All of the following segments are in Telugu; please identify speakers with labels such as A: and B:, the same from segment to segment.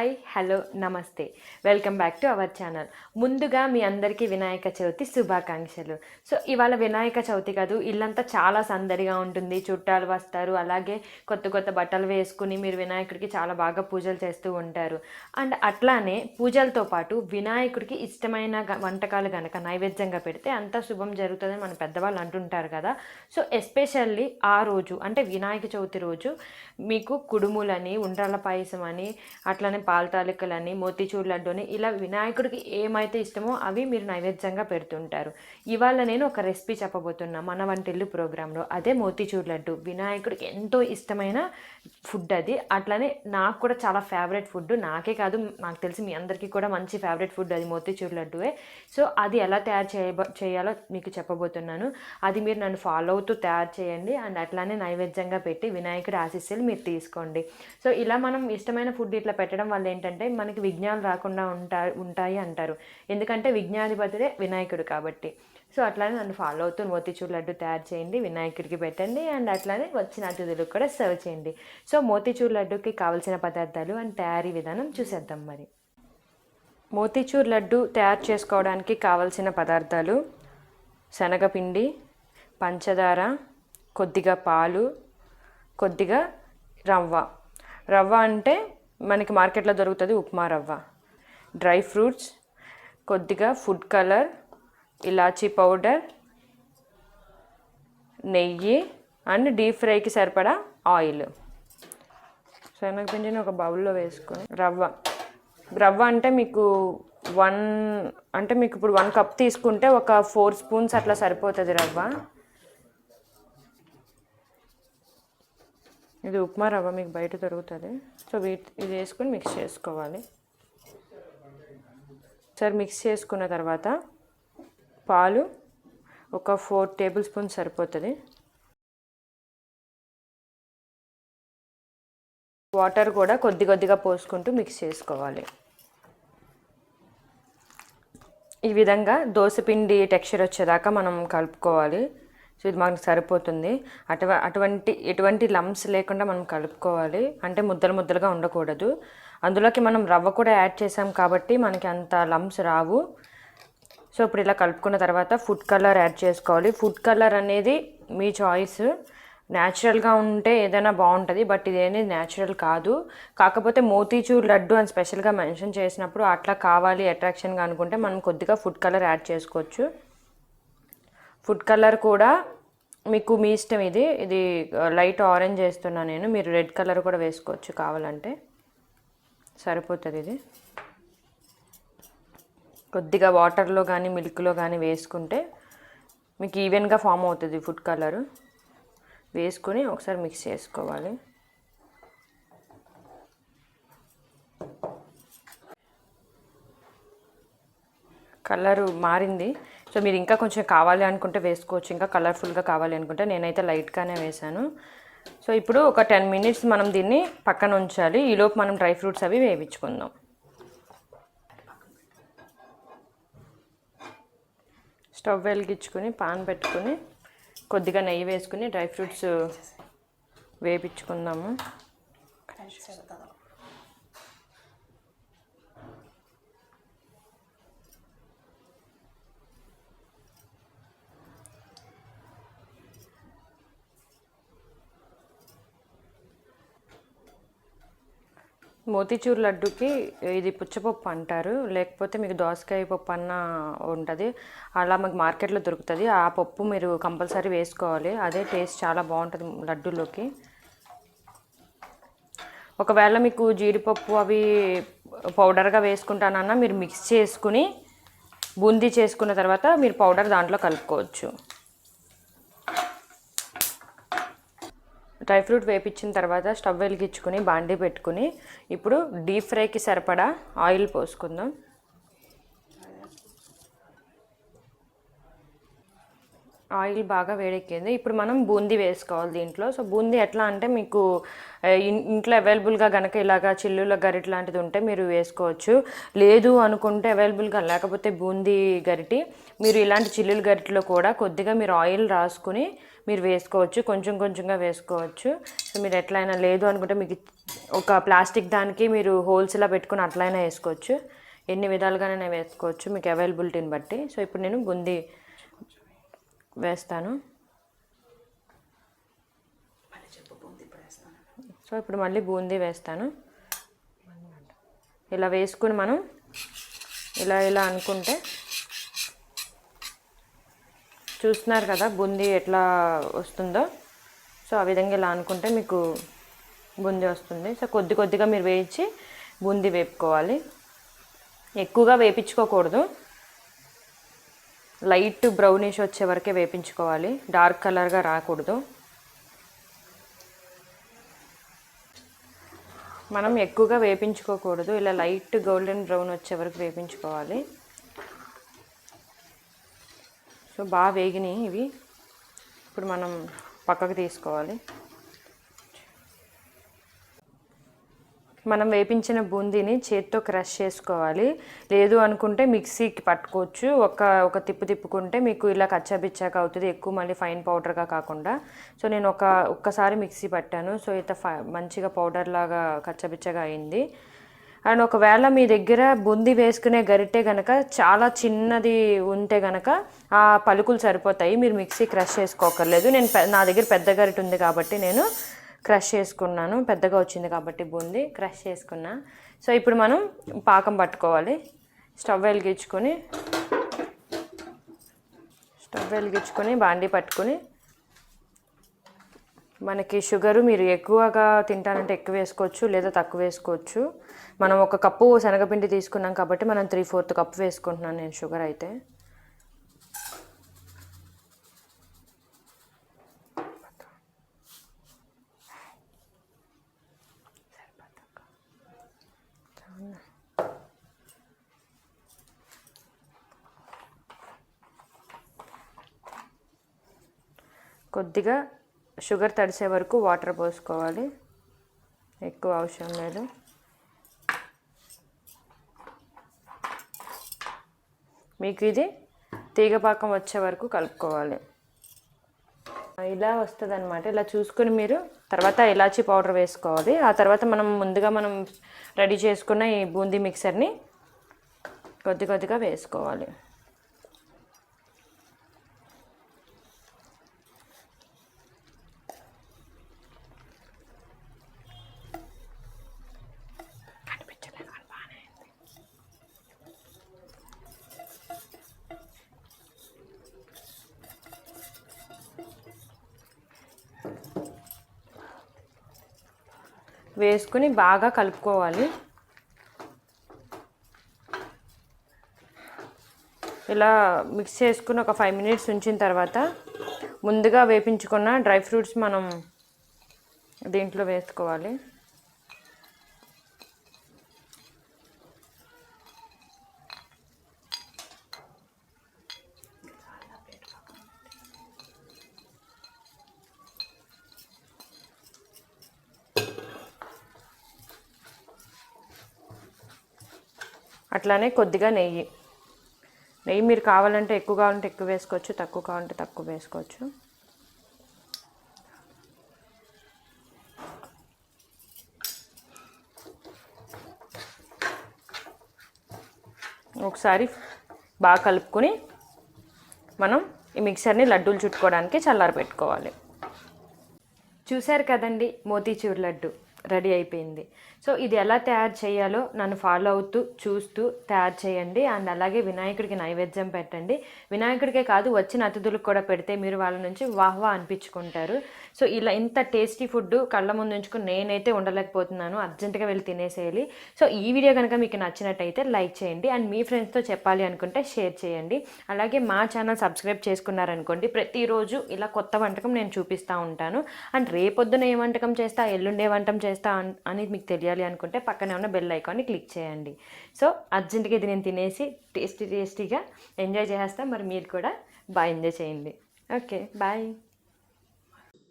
A: హాయ్ హలో నమస్తే welcome back to our channel. ముందుగా మీ అందరికీ వినాయక చవితి శుభాకాంక్షలు. సో ఇవాళ వినాయక చవితి కాదు, ఇల్లంతా చాలా సందడిగా ఉంటుంది, చుట్టాలు వస్తారు, అలాగే కొత్త కొత్త బట్టలు వేసుకుని మీరు వినాయకుడికి చాలా బాగా పూజలు చేస్తూ ఉంటారు. అండ్ అట్లానే పూజలతో పాటు వినాయకుడికి ఇష్టమైన వంటకాలు కనుక నైవేద్యంగా పెడితే అంతా శుభం జరుగుతుందని మన పెద్దవాళ్ళు అంటుంటారు కదా. సో ఎస్పెషల్లీ ఆ రోజు అంటే వినాయక చవితి రోజు మీకు కుడుములని, ఉండ్రాళ్ళ పాయసం అని, అట్లానే పాల తాలికలని, మోతీచూర్ లడ్డూని, ఇలా వినాయకుడికి ఏమైతే ఇష్టమో అవి మీరు నైవేద్యంగా పెడుతుంటారు. ఇవాళ నేను ఒక రెసిపీ చెప్పబోతున్నా మన వంటిల్లు ప్రోగ్రాంలో. అదే మోతీచూర్ లడ్డు. వినాయకుడికి ఎంతో ఇష్టమైన ఫుడ్ అది. అట్లానే నాకు కూడా చాలా ఫేవరెట్ ఫుడ్. నాకే కాదు, నాకు తెలిసి మీ అందరికీ కూడా మంచి ఫేవరెట్ ఫుడ్ అది మోతీచూర్ లడ్డువే. సో అది ఎలా తయారు చేయాలో మీకు చెప్పబోతున్నాను. అది మీరు నన్ను ఫాలో అవుతూ తయారు చేయండి. అండ్ అట్లానే నైవేద్యంగా పెట్టి వినాయకుడి ఆశీస్సులు మీరు తీసుకోండి. సో ఇలా మనం ఇష్టమైన ఫుడ్ ఇట్లా పెట్టడం వల్ల ఏంటంటే మనకి విఘ్నాలు రాకుండా ఉంటాయి అంటారు. ఎందుకంటే విఘ్నాధిపతిదే వినాయకుడు కాబట్టి. సో అట్లానే నన్ను ఫాలో అవుతూ మోతీచూర్ లడ్డు తయారు చేయండి, వినాయకుడికి పెట్టండి. అండ్ అట్లానే వచ్చిన అతిథులకు కూడా సర్వ్ చేయండి. సో మోతీచూర్ లడ్డుకి కావాల్సిన పదార్థాలు అండ్ తయారీ విధానం చూసేద్దాం. మరి మోతీచూర్ లడ్డు తయారు చేసుకోవడానికి కావలసిన పదార్థాలు: శనగపిండి, పంచదార, కొద్దిగా పాలు, కొద్దిగా రవ్వ అంటే మనకి మార్కెట్లో దొరుకుతుంది ఉప్మా రవ్వ, డ్రై ఫ్రూట్స్, కొద్దిగా ఫుడ్ కలర్, ఇలాచీ పౌడర్, నెయ్యి అండ్ డీప్ ఫ్రైకి సరిపడా ఆయిల్. శనగపిండిని ఒక బౌల్లో వేసుకొని రవ్వ అంటే మీకు ఇప్పుడు 1 కప్ తీసుకుంటే ఒక 4 స్పూన్స్ అట్లా సరిపోతుంది రవ్వ. ఇది ఉప్మా రవ్వ, మీకు బయట దొరుకుతుంది. సో ఇది వేసుకొని మిక్స్ చేసుకోవాలి. సరే మిక్స్ చేసుకున్న తర్వాత పాలు ఒక 4 టేబుల్ స్పూన్స్ సరిపోతుంది. వాటర్ కూడా కొద్దిగా పోసుకుంటూ మిక్స్ చేసుకోవాలి. ఈ విధంగా దోసపిండి టెక్స్చర్ వచ్చేదాకా మనం కలుపుకోవాలి. సో ఇది మనకు సరిపోతుంది. ఎటువంటి లంప్స్ లేకుండా మనం కలుపుకోవాలి. అంటే ముద్దలుగా ఉండకూడదు. అందులోకి మనం రవ్వ కూడా యాడ్ చేసాం కాబట్టి మనకి అంత లంప్స్ రావు. సో ఇప్పుడు ఇలా కలుపుకున్న తర్వాత ఫుడ్ కలర్ యాడ్ చేసుకోవాలి. ఫుడ్ కలర్ అనేది మీ చాయిస్. న్యాచురల్గా ఉంటే ఏదైనా బాగుంటుంది, బట్ ఇదేది న్యాచురల్ కాదు. కాకపోతే మోతీచూర్ లడ్డు అని స్పెషల్గా మెన్షన్ చేసినప్పుడు అట్లా కావాలి అట్రాక్షన్గా అనుకుంటే మనం కొద్దిగా ఫుడ్ కలర్ యాడ్ చేసుకోవచ్చు. ఫుడ్ కలర్ కూడా మీకు మీ ఇష్టం. ఇది లైట్ ఆరెంజ్ వేస్తున్నా నేను. మీరు రెడ్ కలర్ కూడా వేసుకోవచ్చు కావాలంటే. సరిపోతుంది. ఇది కొద్దిగా వాటర్లో కానీ మిల్క్లో కానీ వేసుకుంటే మీకు ఈవెన్గా ఫామ్ అవుతుంది ఫుడ్ కలరు. వేసుకొని ఒకసారి మిక్స్ చేసుకోవాలి. కలరు మారింది. సో మీరు ఇంకా కొంచెం కావాలి అనుకుంటే వేసుకోవచ్చు, ఇంకా కలర్ఫుల్గా కావాలి అనుకుంటే. నేనైతే లైట్గానే వేసాను. సో ఇప్పుడు ఒక 10 మినిట్స్ మనం దీన్ని పక్కన ఉంచాలి. ఈలోపు మనం డ్రై ఫ్రూట్స్ అవి వేయించుకుందాం. స్టవ్ వెలిగించుకొని పాన్ పెట్టుకొని కొద్దిగా నెయ్యి వేసుకుని డ్రై ఫ్రూట్స్ వేయించుకుందాము. మోతీచూర్ లడ్డుకి ఇది పుచ్చపప్పు అంటారు, లేకపోతే మీకు దోసకాయ పప్పు అన్న ఉంటుంది. అలా మీకు మార్కెట్లో దొరుకుతుంది. ఆ పప్పు మీరు కంపల్సరీ వేసుకోవాలి. అదే టేస్ట్ చాలా బాగుంటుంది లడ్డూలోకి. ఒకవేళ మీకు జీడిపప్పు అవి పౌడర్గా వేసుకుంటానన్నా మీరు మిక్స్ చేసుకుని బూందీ చేసుకున్న తర్వాత మీరు పౌడర్ దాంట్లో కలుపుకోవచ్చు. డ్రై ఫ్రూట్ వేపించిన తర్వాత స్టవ్ వెలిగించుకొని బాండీ పెట్టుకుని ఇప్పుడు డీప్ ఫ్రైకి సరిపడా ఆయిల్ పోసుకుందాం. ఆయిల్ బాగా వేడెక్కింది. ఇప్పుడు మనం బూందీ వేసుకోవాలి దీంట్లో. సో బూందీ ఎట్లా అంటే మీకు ఇంట్లో అవైలబుల్గా కనుక ఇలాగా చిల్లుల గరిట లాంటిది ఉంటే మీరు వేసుకోవచ్చు. లేదు అనుకుంటే అవైలబుల్గా లేకపోతే బూందీ గరిటి మీరు ఇలాంటి చిల్లుల గరిటలో కూడా కొద్దిగా మీరు ఆయిల్ రాసుకుని మీరు వేసుకోవచ్చు. కొంచెం కొంచెంగా వేసుకోవచ్చు. సో మీరు ఎట్లయినా లేదు అనుకుంటే మీకు ఒక ప్లాస్టిక్ దానికి మీరు హోల్స్ ఇలా పెట్టుకుని అట్లయినా వేసుకోవచ్చు. ఎన్ని విధాలుగానే వేసుకోవచ్చు మీకు అవైలబిలిటీని బట్టి. సో ఇప్పుడు నేను బూందీ వేస్తాను. సో ఇప్పుడు మళ్ళీ బూందీ వేస్తాను. ఇలా వేసుకుని మనం ఇలా అనుకుంటే చూస్తున్నారు కదా బూందీ ఎట్లా వస్తుందో. సో ఆ విధంగా ఇలా అనుకుంటే మీకు బూందీ వస్తుంది. సో కొద్దిగా మీరు వేయించి బూందీ వేపుకోవాలి. ఎక్కువగా వేపించుకోకూడదు. లైట్ బ్రౌనిష్ వచ్చే వరకే వేపించుకోవాలి. డార్క్ కలర్గా రాకూడదు. మనం ఎక్కువగా వేపించుకోకూడదు. ఇలా లైట్ గోల్డెన్ బ్రౌన్ వచ్చే వరకు వేపించుకోవాలి. సో బాగా వేగినాయి ఇవి. ఇప్పుడు మనం పక్కకు తీసుకోవాలి. మనం వేపించిన బూందీని చేత్తో క్రష్ చేసుకోవాలి. లేదు అనుకుంటే మిక్సీకి పట్టుకోవచ్చు. ఒక తిప్పుకుంటే మీకు ఇలా కచ్చాబిచ్చాక అవుతుంది, ఎక్కువ మళ్ళీ ఫైన్ పౌడర్గా కాకుండా. సో నేను ఒక్కసారి మిక్సీ పట్టాను. సో ఇంత మంచిగా పౌడర్ లాగా కచ్చాబిచ్చగా అయింది. అండ్ ఒకవేళ మీ దగ్గర బూందీ వేసుకునే గరిటె కనుక చాలా చిన్నది ఉంటే కనుక ఆ పలుకులు సరిపోతాయి, మీరు మిక్సీ క్రష్ చేసుకోకర్లేదు. నా దగ్గర పెద్ద గరిటె ఉంది కాబట్టి నేను క్రష్ చేసుకున్నాను. పెద్దగా వచ్చింది కాబట్టి బూందీ క్రష్ చేసుకున్నా. సో ఇప్పుడు మనం పాకం పట్టుకోవాలి. స్టవ్ వెలిగించుకొని బాండీ పట్టుకొని, మనకి షుగరు మీరు ఎక్కువగా తింటానంటే ఎక్కువ వేసుకోవచ్చు, లేదా తక్కువ వేసుకోవచ్చు. మనం 1 కప్పు శనగపిండి తీసుకున్నాం కాబట్టి మనం 3/4 కప్పు వేసుకుంటున్నాను నేను షుగర్ అయితే. కొద్దిగా షుగర్ తడిసే వరకు వాటర్ పోసుకోవాలి. ఎక్కువ అవసరం లేదు. మీకు ఇది తీగపాకం వచ్చే వరకు కలుపుకోవాలి. ఇలా వస్తుంది అనమాట. ఇలా చూసుకొని మీరు తర్వాత ఇలాచీ పౌడర్ వేసుకోవాలి. ఆ తర్వాత ముందుగా మనం రెడీ చేసుకున్న ఈ బూందీ మిక్సర్ని కొద్దిగా వేసుకోవాలి. వేసుకుని బాగా కలుపుకోవాలి. ఇలా మిక్స్ చేసుకుని ఒక 5 మినిట్స్ ఉంచిన తర్వాత ముందుగా వేపించుకున్న డ్రై ఫ్రూట్స్ మనం దీంట్లో వేసుకోవాలి. అట్లానే కొద్దిగా నెయ్యి మీరు కావాలంటే ఎక్కువ కావాలంటే ఎక్కువ వేసుకోవచ్చు, తక్కువ కావాలంటే తక్కువ వేసుకోవచ్చు. ఒకసారి బాగా కలుపుకొని మనం ఈ మిక్సర్ని లడ్డూలు చుట్టుకోవడానికి చల్లారి పెట్టుకోవాలి. చూశారు కదండి, మోతీచూర్ లడ్డు రెడీ అయిపోయింది. సో ఇది ఎలా తయారు చేయాలో నన్ను ఫాలో అవుతూ చూస్తూ తయారు చేయండి. అండ్ అలాగే వినాయకుడికి నైవేద్యం పెట్టండి. వినాయకుడికే కాదు, వచ్చిన అతిథులకు కూడా పెడితే మీరు వాళ్ళ నుంచి వాహ్వా అనిపించుకుంటారు. సో ఇలా ఇంత టేస్టీ ఫుడ్ కళ్ళ ముందు ఉంచుకుని నేనైతే ఉండలేకపోతున్నాను. అర్జెంటుగా వెళ్ళి తినేసేయాలి. సో ఈ వీడియో కనుక మీకు నచ్చినట్టయితే లైక్ చేయండి. అండ్ మీ ఫ్రెండ్స్తో చెప్పాలి అనుకుంటే షేర్ చేయండి. అలాగే మా ఛానల్ సబ్స్క్రైబ్ చేసుకున్నారనుకోండి, ప్రతిరోజు ఇలా కొత్త వంటకం నేను చూపిస్తూ ఉంటాను. అండ్ రేపొద్దున ఏ వంటకం చేస్తా, ఎల్లుండే వంటకం చేస్తా అని మీకు తెలియాలి అనుకుంటే పక్కనే ఉన్న బెల్ ఐకాన్ని క్లిక్ చేయండి. సో అర్జెంటుగా ఇది నేను తినేసి టేస్టీగా ఎంజాయ్ చేసేస్తా. మరి మీరు కూడా బాగా ఎంజాయ్ చేయండి. Okay, bye.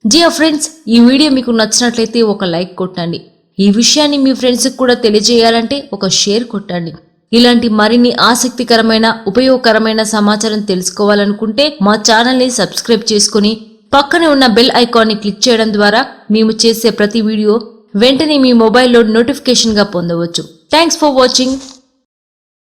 B: డియర్ ఫ్రెండ్స్, ఈ వీడియో మీకు నచ్చినట్లయితే ఒక లైక్ కొట్టండి. ఈ విషయాన్ని మీ ఫ్రెండ్స్కి కూడా తెలియజేయాలంటే ఒక షేర్ కొట్టండి. ఇలాంటి మరిన్ని ఆసక్తికరమైన ఉపయోగకరమైన సమాచారం తెలుసుకోవాలనుకుంటే మా ఛానల్ని సబ్స్క్రైబ్ చేసుకుని పక్కనే ఉన్న బెల్ ఐకాన్ని క్లిక్ చేయడం ద్వారా మేము చేసే ప్రతి వీడియో వెంటనే మీ మొబైల్లో నోటిఫికేషన్గా పొందవచ్చు. Thanks for watching.